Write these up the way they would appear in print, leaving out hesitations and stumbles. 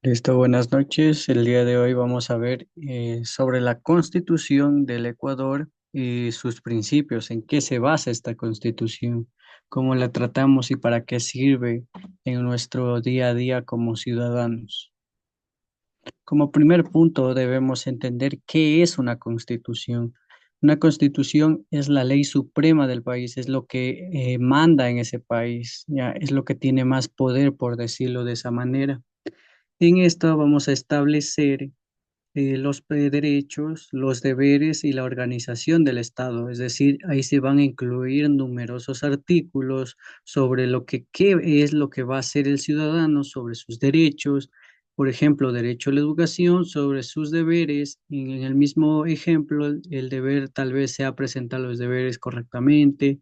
Listo, buenas noches. El día de hoy vamos a ver sobre la Constitución del Ecuador y sus principios, en qué se basa esta Constitución, cómo la tratamos y para qué sirve en nuestro día a día como ciudadanos. Como primer punto, debemos entender qué es una Constitución. Una Constitución es la ley suprema del país, es lo que manda en ese país, ya es lo que tiene más poder, por decirlo de esa manera. En esta vamos a establecer los derechos, los deberes y la organización del Estado. Es decir, ahí se van a incluir numerosos artículos sobre lo que qué es lo que va a hacer el ciudadano, sobre sus derechos. Por ejemplo, derecho a la educación, sobre sus deberes. Y en el mismo ejemplo, el deber tal vez sea presentar los deberes correctamente,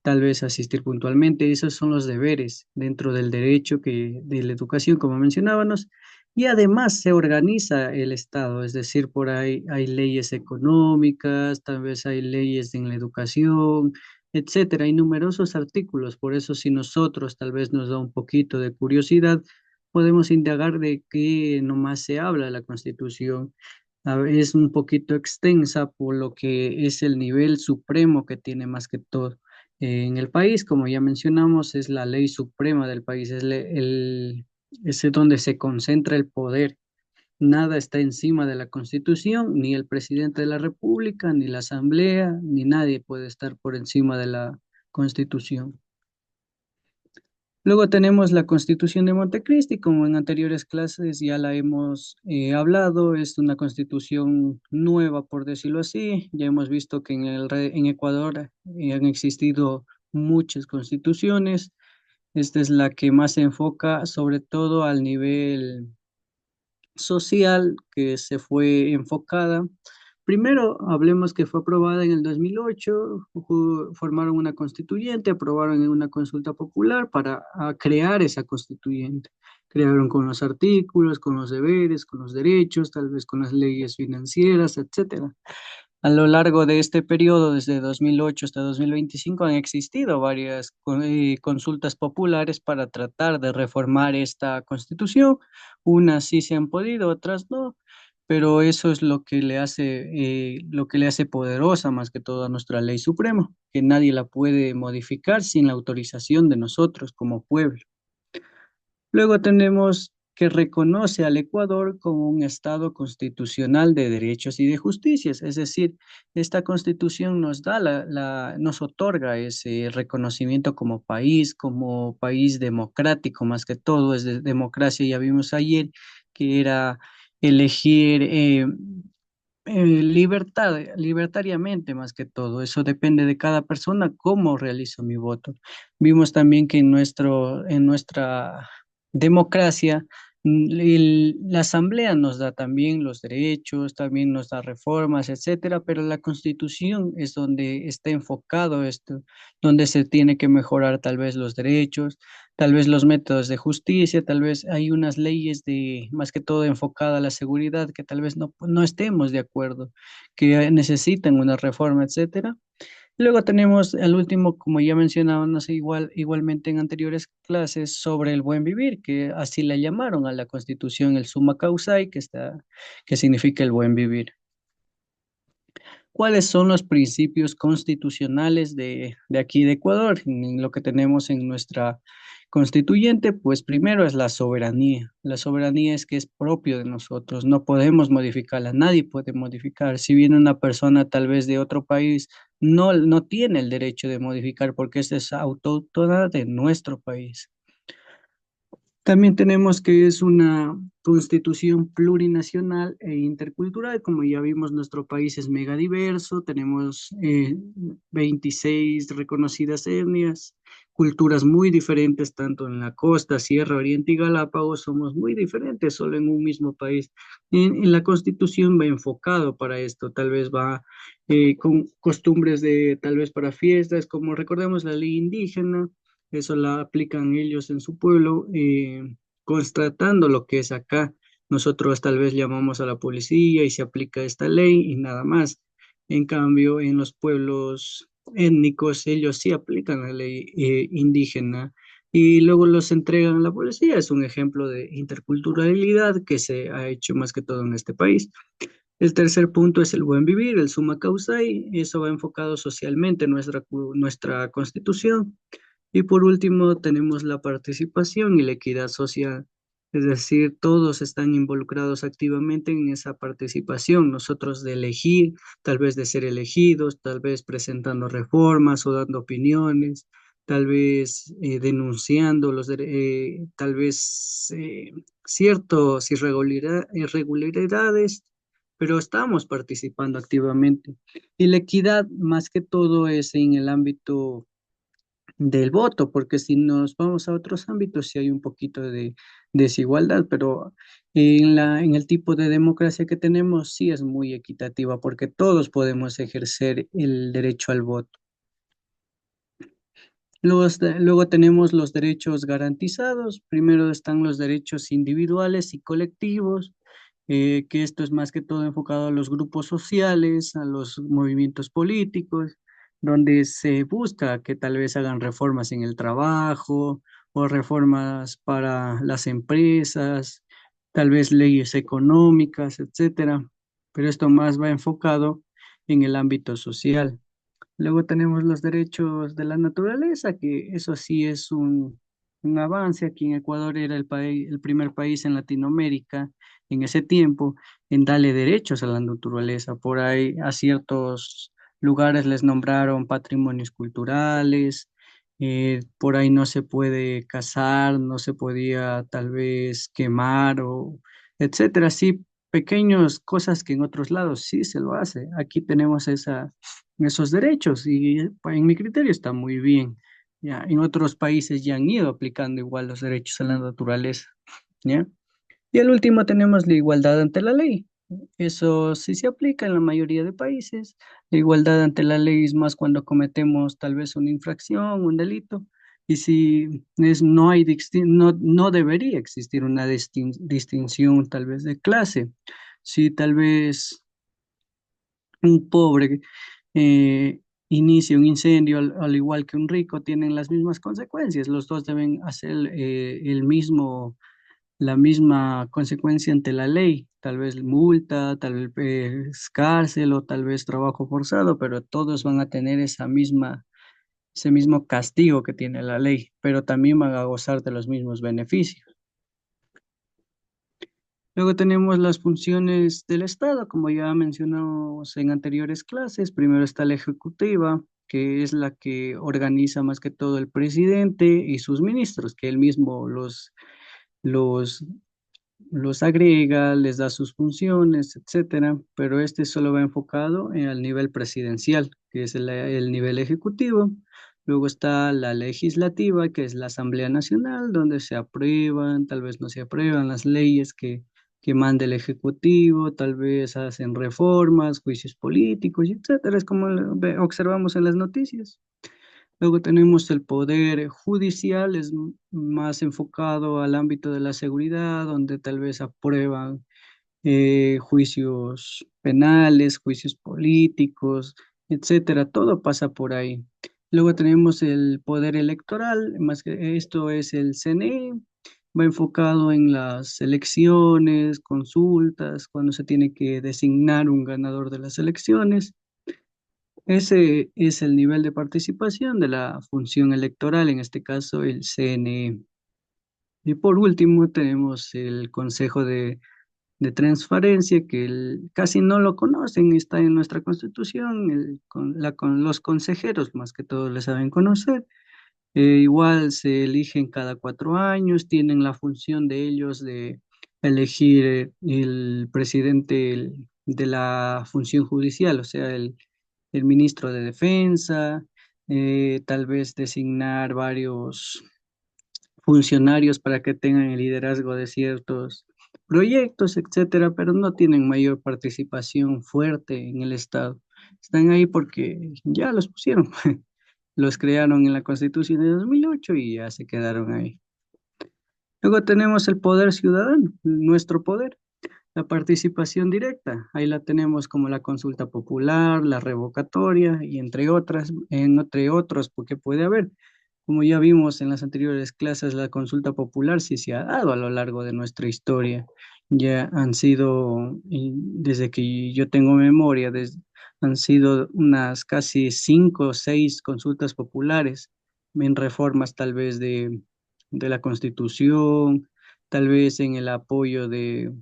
tal vez asistir puntualmente. Esos son los deberes dentro del derecho de la educación, como mencionábamos. Y además se organiza el Estado, es decir, por ahí hay leyes económicas, tal vez hay leyes en la educación, etcétera. Hay numerosos artículos. Por eso, si nosotros tal vez nos da un poquito de curiosidad, podemos indagar de qué nomás se habla de la Constitución. Es un poquito extensa por lo que es el nivel supremo que tiene más que todo. En el país, como ya mencionamos, es la ley suprema del país, es donde se concentra el poder. Nada está encima de la Constitución, ni el presidente de la República, ni la Asamblea, ni nadie puede estar por encima de la Constitución. Luego tenemos la Constitución de Montecristi, como en anteriores clases ya la hemos hablado, es una constitución nueva, por decirlo así. Ya hemos visto que en Ecuador han existido muchas constituciones. Esta es la que más se enfoca sobre todo al nivel social que se fue enfocada. Primero, hablemos que fue aprobada en el 2008, formaron una constituyente, aprobaron en una consulta popular para crear esa constituyente. Crearon con los artículos, con los deberes, con los derechos, tal vez con las leyes financieras, etcétera. A lo largo de este periodo, desde 2008 hasta 2025, han existido varias consultas populares para tratar de reformar esta constitución. Unas sí se han podido, otras no, pero eso es lo que le hace poderosa más que todo a nuestra ley suprema, que nadie la puede modificar sin la autorización de nosotros como pueblo. Luego tenemos que reconoce al Ecuador como un Estado constitucional de derechos y de justicias, es decir, esta constitución nos da nos otorga ese reconocimiento como país democrático, más que todo es de democracia. Ya vimos ayer que era elegir libertariamente más que todo. Eso depende de cada persona, cómo realizo mi voto. Vimos también que en nuestra democracia, la asamblea nos da también los derechos, también nos da reformas, etcétera, pero la constitución es donde está enfocado esto, donde se tiene que mejorar tal vez los derechos, tal vez los métodos de justicia, tal vez hay unas leyes de más que todo enfocada a la seguridad que tal vez no estemos de acuerdo, que necesitan una reforma, etcétera. Luego tenemos el último, como ya mencionábamos igualmente en anteriores clases, sobre el buen vivir, que así le llamaron a la Constitución el summa causai, que significa el buen vivir. ¿Cuáles son los principios constitucionales de aquí de Ecuador? En lo que tenemos en nuestra constituyente, pues primero es la soberanía. La soberanía es que es propio de nosotros, no podemos modificarla, nadie puede modificar. Si viene una persona tal vez de otro país, no tiene el derecho de modificar porque esta es autóctona de nuestro país. También tenemos que es una constitución plurinacional e intercultural. Como ya vimos, nuestro país es mega diverso, tenemos 26 reconocidas etnias, culturas muy diferentes, tanto en la costa, Sierra, Oriente y Galápagos, somos muy diferentes solo en un mismo país. En la constitución va enfocado para esto, tal vez va con costumbres de, tal vez para fiestas, como recordemos la ley indígena, eso la aplican ellos en su pueblo, constatando lo que es acá. Nosotros tal vez llamamos a la policía y se aplica esta ley y nada más. En cambio, en los pueblos étnicos, ellos sí aplican la ley indígena. y luego los entregan a la policía. Es un ejemplo de interculturalidad que se ha hecho más que todo en este país. El tercer punto es el buen vivir, el summa causae, eso va enfocado socialmente en nuestra constitución. Y por último, tenemos la participación y la equidad social, es decir, todos están involucrados activamente en esa participación, nosotros de elegir, tal vez de ser elegidos, tal vez presentando reformas o dando opiniones, tal vez denunciando tal vez ciertos irregularidades, pero estamos participando activamente. Y la equidad, más que todo, es en el ámbito del voto, porque si nos vamos a otros ámbitos, sí hay un poquito de desigualdad, pero en el tipo de democracia que tenemos, sí es muy equitativa, porque todos podemos ejercer el derecho al voto. Luego tenemos los derechos garantizados. Primero están los derechos individuales y colectivos, que esto es más que todo enfocado a los grupos sociales, a los movimientos políticos, donde se busca que tal vez hagan reformas en el trabajo o reformas para las empresas, tal vez leyes económicas, etcétera. Pero esto más va enfocado en el ámbito social. Luego tenemos los derechos de la naturaleza, que eso sí es un avance. Aquí en Ecuador era el primer país en Latinoamérica en ese tiempo en darle derechos a la naturaleza. Por ahí a ciertos lugares les nombraron patrimonios culturales, por ahí no se puede cazar, no se podía tal vez quemar o etcétera. Sí, pequeñas cosas que en otros lados sí se lo hace. Aquí tenemos esos derechos y en mi criterio está muy bien. Ya, en otros países ya han ido aplicando igual los derechos a la naturaleza, ¿ya? Y al último tenemos la igualdad ante la ley. Eso sí se aplica en la mayoría de países. La igualdad ante la ley es más cuando cometemos tal vez una infracción, un delito. Y si no hay no debería existir una distinción tal vez de clase. Si tal vez un pobre inicia un incendio al igual que un rico, tienen las mismas consecuencias. Los dos deben hacer la misma consecuencia ante la ley. Tal vez multa, tal vez cárcel o tal vez trabajo forzado, pero todos van a tener ese mismo castigo que tiene la ley, pero también van a gozar de los mismos beneficios. Luego tenemos las funciones del Estado, como ya mencionamos en anteriores clases. Primero está la ejecutiva, que es la que organiza más que todo el presidente y sus ministros, que él mismo los, los agrega, les da sus funciones, etcétera. Pero este solo va enfocado al nivel presidencial, que es el nivel ejecutivo. Luego está la legislativa, que es la Asamblea Nacional, donde se aprueban, tal vez no se aprueban las leyes que manda el Ejecutivo, tal vez hacen reformas, juicios políticos, etcétera. Es como observamos en las noticias. Luego tenemos el poder judicial, es más enfocado al ámbito de la seguridad, donde tal vez aprueban juicios penales, juicios políticos, etcétera. Todo pasa por ahí. Luego tenemos el poder electoral, más que esto es el CNE, va enfocado en las elecciones, consultas, cuando se tiene que designar un ganador de las elecciones. Ese es el nivel de participación de la función electoral, en este caso el CNE. Y por último tenemos el Consejo de Transparencia, que casi no lo conocen, está en nuestra Constitución, con los consejeros más que todos le saben conocer. Igual se eligen cada 4 años, tienen la función de ellos de elegir el presidente de la función judicial, o sea, el ministro de Defensa, tal vez designar varios funcionarios para que tengan el liderazgo de ciertos proyectos, etcétera, pero no tienen mayor participación fuerte en el Estado. Están ahí porque ya los pusieron. Los crearon en la Constitución de 2008 y ya se quedaron ahí. Luego tenemos el poder ciudadano, nuestro poder, la participación directa. Ahí la tenemos como la consulta popular, la revocatoria y entre otras, entre otros, porque puede haber. Como ya vimos en las anteriores clases, la consulta popular sí se ha dado a lo largo de nuestra historia. Ya han sido, desde que yo tengo memoria, han sido unas casi 5 o 6 consultas populares en reformas tal vez de la Constitución, tal vez en el apoyo de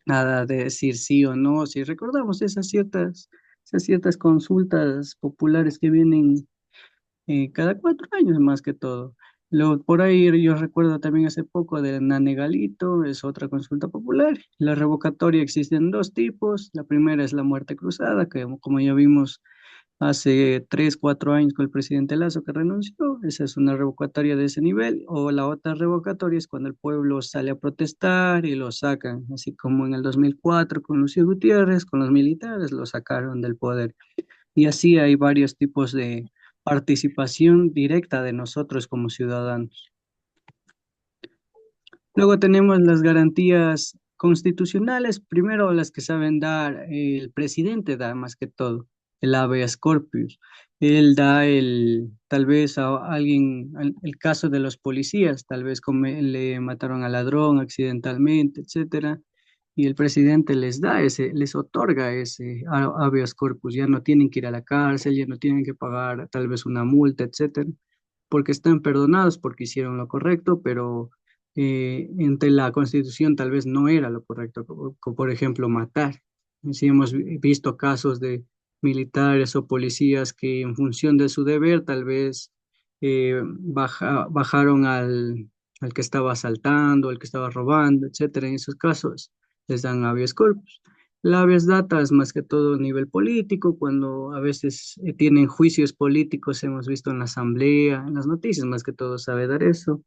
nada de decir sí o no. Si recordamos esas ciertas consultas populares que vienen cada 4 años más que todo. Luego, por ahí yo recuerdo también hace poco de Nanegalito, es otra consulta popular. La revocatoria existen dos tipos. La primera es la muerte cruzada, que como ya vimos hace 3, 4 años con el presidente Lazo que renunció. Esa es una revocatoria de ese nivel. O la otra revocatoria es cuando el pueblo sale a protestar y lo sacan, así como en el 2004 con Lucio Gutiérrez, con los militares, lo sacaron del poder. Y así hay varios tipos de participación directa de nosotros como ciudadanos. Luego tenemos las garantías constitucionales, primero las que saben dar el presidente, da más que todo, el habeas corpus. Él da tal vez a alguien, el caso de los policías, tal vez le mataron al ladrón accidentalmente, etcétera, y el presidente les otorga ese habeas corpus, ya no tienen que ir a la cárcel, ya no tienen que pagar tal vez una multa, etcétera, porque están perdonados porque hicieron lo correcto, pero entre la Constitución tal vez no era lo correcto, como por ejemplo matar. Sí hemos visto casos de militares o policías que en función de su deber tal vez bajaron al que estaba asaltando, al que estaba robando, etcétera. En esos casos les dan habeas corpus. La habeas data es más que todo a nivel político, cuando a veces tienen juicios políticos, hemos visto en la asamblea, en las noticias más que todo sabe dar eso.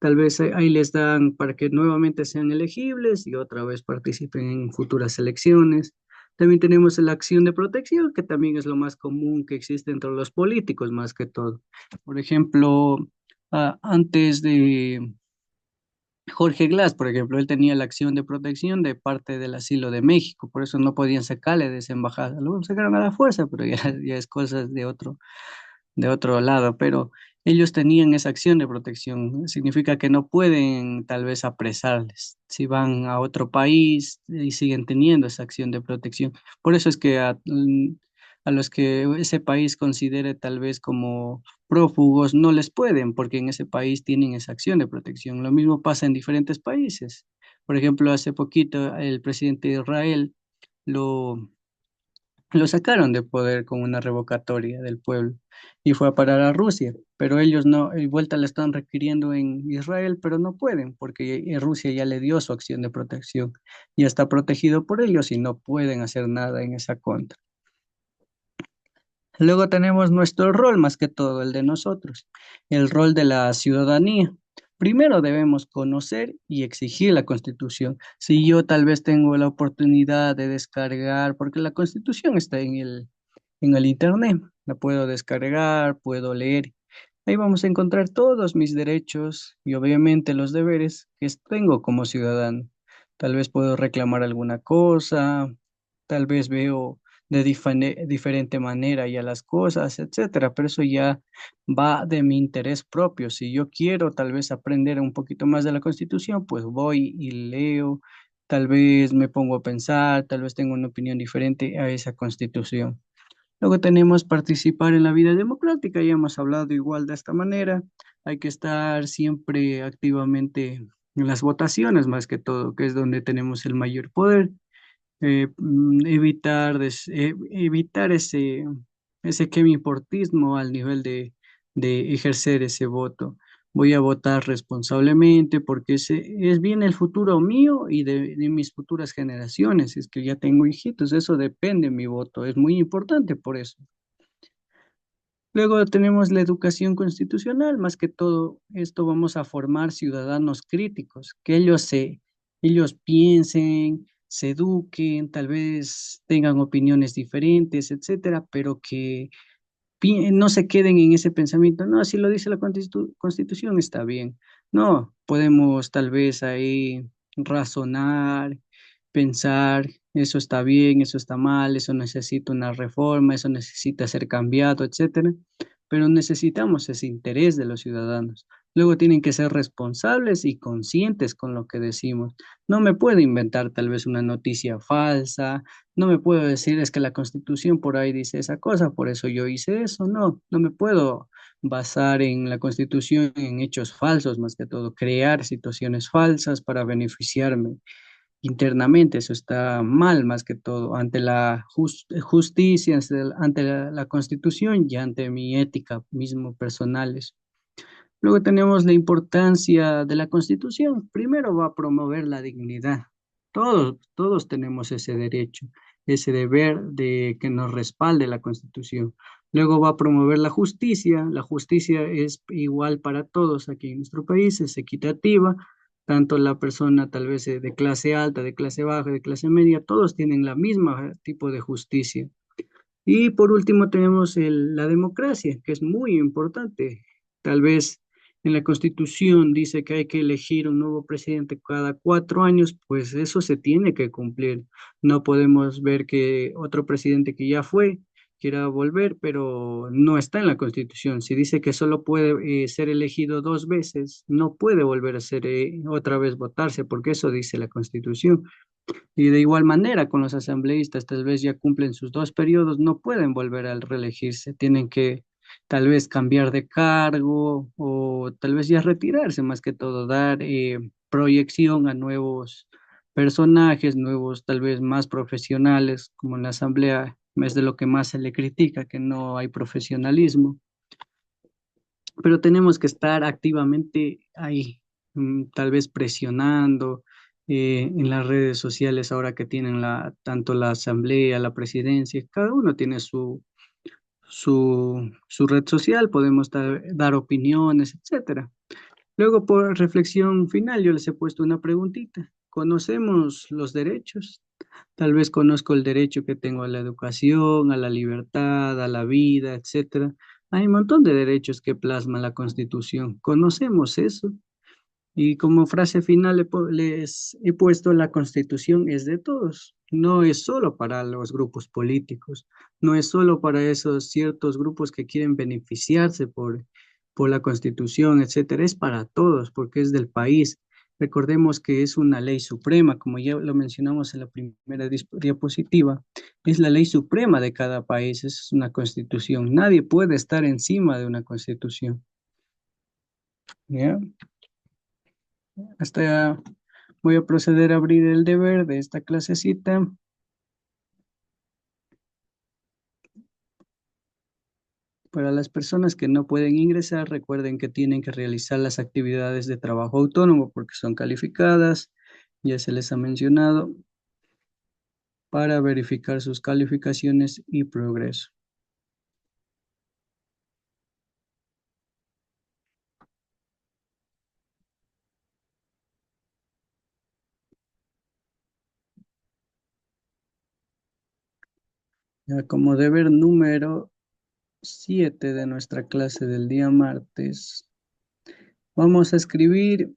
Tal vez ahí les dan para que nuevamente sean elegibles y otra vez participen en futuras elecciones. También tenemos la acción de protección, que también es lo más común que existe entre los políticos, más que todo. Por ejemplo, antes de Jorge Glass, por ejemplo, él tenía la acción de protección de parte del asilo de México, por eso no podían sacarle de esa embajada. Luego lo sacaron a la fuerza, pero ya, ya es cosas de otro lado, pero ellos tenían esa acción de protección. Significa que no pueden tal vez apresarles si van a otro país y siguen teniendo esa acción de protección. Por eso es que a los que ese país considere tal vez como prófugos no les pueden, porque en ese país tienen esa acción de protección. Lo mismo pasa en diferentes países. Por ejemplo, hace poquito el presidente de Israel lo lo sacaron de poder con una revocatoria del pueblo y fue a parar a Rusia, pero ellos no, y vuelta la están requiriendo en Israel, pero no pueden porque Rusia ya le dio su acción de protección, ya está protegido por ellos y no pueden hacer nada en esa contra. Luego tenemos nuestro rol, más que todo el de nosotros, el rol de la ciudadanía. Primero debemos conocer y exigir la Constitución. Si yo tal vez tengo la oportunidad de descargar, porque la Constitución está en el Internet, la puedo descargar, puedo leer. Ahí vamos a encontrar todos mis derechos y obviamente los deberes que tengo como ciudadano. Tal vez puedo reclamar alguna cosa, tal vez veo de diferente manera ya las cosas, etcétera, pero eso ya va de mi interés propio. Si yo quiero tal vez aprender un poquito más de la Constitución, pues voy y leo, tal vez me pongo a pensar, tal vez tengo una opinión diferente a esa Constitución. Luego tenemos participar en la vida democrática, ya hemos hablado igual de esta manera. Hay que estar siempre activamente en las votaciones, más que todo, que es donde tenemos el mayor poder. Evitar ese quemiportismo al nivel de ejercer ese voto. Voy a votar responsablemente porque ese es bien el futuro mío y de mis futuras generaciones. Es que ya tengo hijitos, eso depende de mi voto, es muy importante por eso. Luego tenemos la educación constitucional, más que todo esto vamos a formar ciudadanos críticos, que ellos piensen, se eduquen, tal vez tengan opiniones diferentes, etcétera, pero que no se queden en ese pensamiento, no, si lo dice la Constitución está bien. No, podemos tal vez ahí razonar, pensar, eso está bien, eso está mal, eso necesita una reforma, eso necesita ser cambiado, etcétera. pero necesitamos ese interés de los ciudadanos. Luego tienen que ser responsables y conscientes con lo que decimos. No me puedo inventar tal vez una noticia falsa, no me puedo decir es que la Constitución por ahí dice esa cosa, por eso yo hice eso. No, no me puedo basar en la Constitución en hechos falsos, más que todo, crear situaciones falsas para beneficiarme internamente. Eso está mal, más que todo, ante la justicia, ante la Constitución y ante mi ética mismo personales. Luego tenemos la importancia de la Constitución. Primero va a promover la dignidad. Todos tenemos ese derecho, ese deber de que nos respalde la Constitución. Luego va a promover la justicia. La justicia es igual para todos aquí en nuestro país, es equitativa. Tanto la persona tal vez de clase alta, de clase baja, de clase media, todos tienen la misma tipo de justicia. Y por último tenemos la democracia, que es muy importante. Tal vez en la Constitución dice que hay que elegir un nuevo presidente cada 4 años, pues eso se tiene que cumplir. No podemos ver que otro presidente que ya fue quiera volver, pero no está en la Constitución. Si dice que solo puede ser elegido 2 veces, no puede volver a ser otra vez votarse, porque eso dice la Constitución. Y de igual manera, con los asambleístas, tal vez ya cumplen sus 2 periodos, no pueden volver a reelegirse, tienen que tal vez cambiar de cargo o tal vez ya retirarse, más que todo, dar proyección a nuevos personajes, nuevos, tal vez más profesionales, como en la asamblea es de lo que más se le critica, que no hay profesionalismo, pero tenemos que estar activamente ahí, tal vez presionando en las redes sociales ahora que tienen tanto la asamblea, la presidencia, cada uno tiene su red social, podemos dar opiniones, etcétera. Luego, por reflexión final, yo les he puesto una preguntita. ¿Conocemos los derechos? Tal vez conozco el derecho que tengo a la educación, a la libertad, a la vida, etcétera. Hay un montón de derechos que plasma la Constitución. ¿Conocemos eso? Y como frase final les he puesto la Constitución es de todos. No es solo para los grupos políticos, no es solo para esos ciertos grupos que quieren beneficiarse por la Constitución, etcétera. Es para todos porque es del país. Recordemos que es una ley suprema, como ya lo mencionamos en la primera diapositiva, es la ley suprema de cada país, es una Constitución. Nadie puede estar encima de una Constitución. ¿Ya? Hasta voy a proceder a abrir el deber de esta clasecita. Para las personas que no pueden ingresar, recuerden que tienen que realizar las actividades de trabajo autónomo porque son calificadas, ya se les ha mencionado, para verificar sus calificaciones y progreso. Ya como deber número 7 de nuestra clase del día martes, vamos a escribir.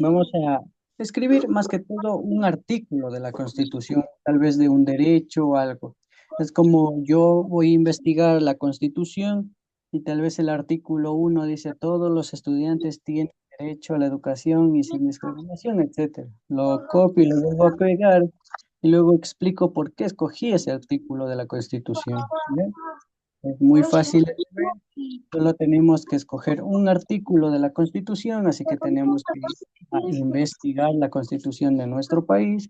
Vamos a escribir más que todo un artículo de la Constitución, tal vez de un derecho o algo. Es como yo voy a investigar la Constitución y tal vez el artículo 1 dice todos los estudiantes tienen derecho a la educación y sin discriminación, etcétera. Lo copio y lo vuelvo a pegar y luego explico por qué escogí ese artículo de la Constitución. ¿Ya? Es muy fácil de ver. Solo tenemos que escoger un artículo de la Constitución, así que tenemos que investigar la Constitución de nuestro país.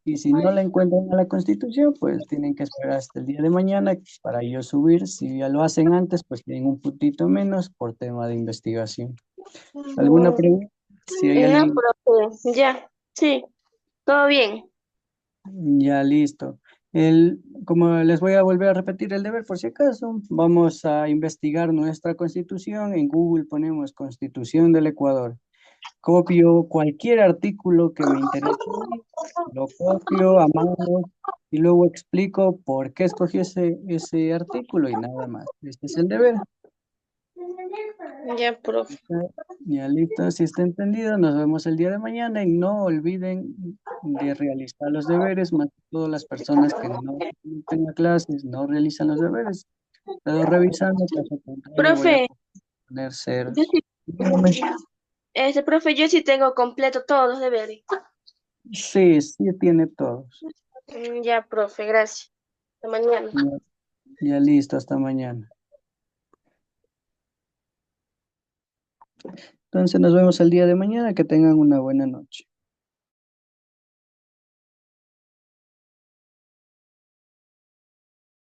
Y si no la encuentran en la Constitución, pues tienen que esperar hasta el día de mañana para yo subir. Si ya lo hacen antes, pues tienen un puntito menos por tema de investigación. ¿Alguna pregunta? Si hay No, alguien, profe, ya, sí, todo bien. ya listo. Como les voy a volver a repetir el deber por si acaso, vamos a investigar nuestra Constitución. En Google ponemos Constitución del Ecuador. Copio cualquier artículo que me interese, lo copio a mano y luego explico por qué escogí ese artículo y nada más. Este es el deber. Ya, profe. Ya listo, si está entendido, nos vemos el día de mañana y no olviden de realizar los deberes, más que todas las personas que no asisten a clases, no realizan los deberes. Estoy revisando, caso contrario voy a Profe, poner yo ceros. sí, Dígame. profe, yo sí tengo completo todos los deberes. Sí, sí tiene todos. Ya, profe, gracias. Hasta mañana. Ya, ya listo, hasta mañana. Entonces nos vemos el día de mañana, que tengan una buena noche.